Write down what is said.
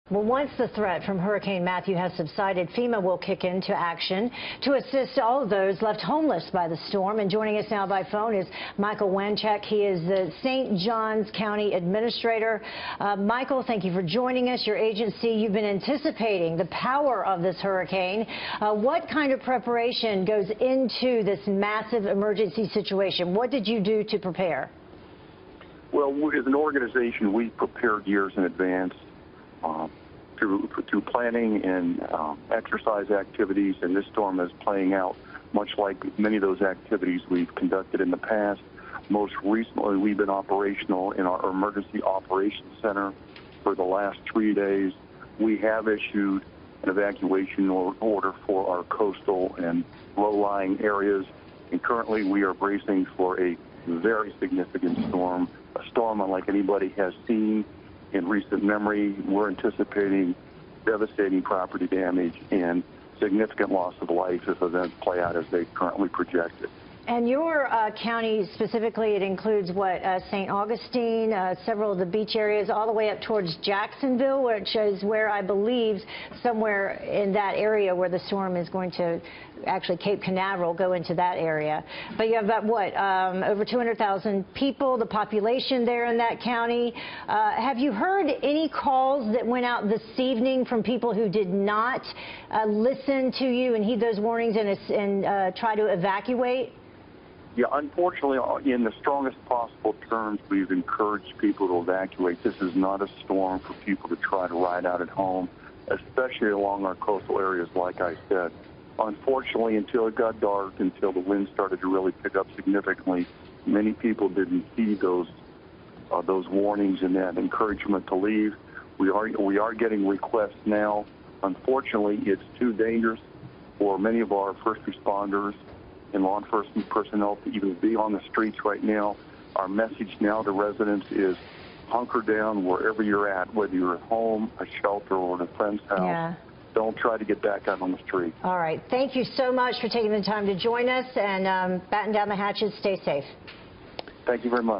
Well, once the threat from Hurricane Matthew has subsided, FEMA will kick into action to assist all of those left homeless by the storm. And joining us now by phone is Michael Wanchek. He is the St. Johns County Administrator. Michael, thank you for joining us. Your agency, you've been anticipating the power of this hurricane. What kind of preparation goes into this massive emergency situation? What did you do to prepare? Well, as an organization, we prepared years in advance through planning and exercise activities, and this storm is playing out much like many of those activities we've conducted in the past. Most recently, we've been operational in our Emergency Operations Center for the last 3 days. We have issued an evacuation order for our coastal and low-lying areas, and currently we are bracing for a very significant storm, a storm unlike anybody has seen in recent memory. We're anticipating devastating property damage and significant loss of life if events play out as they currently projected. And your county specifically, it includes what, St. Augustine, several of the beach areas, all the way up towards Jacksonville, which is where I believe somewhere in that area where the storm is going to, actually Cape Canaveral, go into that area. But you have about, what, over 200,000 people, the population there in that county. Have you heard any calls that went out this evening from people who did not listen to you and heed those warnings and try to evacuate? Yeah, unfortunately, in the strongest possible terms, we've encouraged people to evacuate. This is not a storm for people to try to ride out at home, especially along our coastal areas, like I said. Unfortunately, until it got dark, until the wind started to really pick up significantly, many people didn't heed those warnings and that encouragement to leave. We are getting requests now. Unfortunately, it's too dangerous for many of our first responders and law enforcement personnel to even be on the streets right now. Our message now to residents is hunker down wherever you're at, whether you're at home, a shelter, or in a friend's house. Yeah. Don't try to get back out on the street. All right. Thank you so much for taking the time to join us, and batten down the hatches. Stay safe. Thank you very much.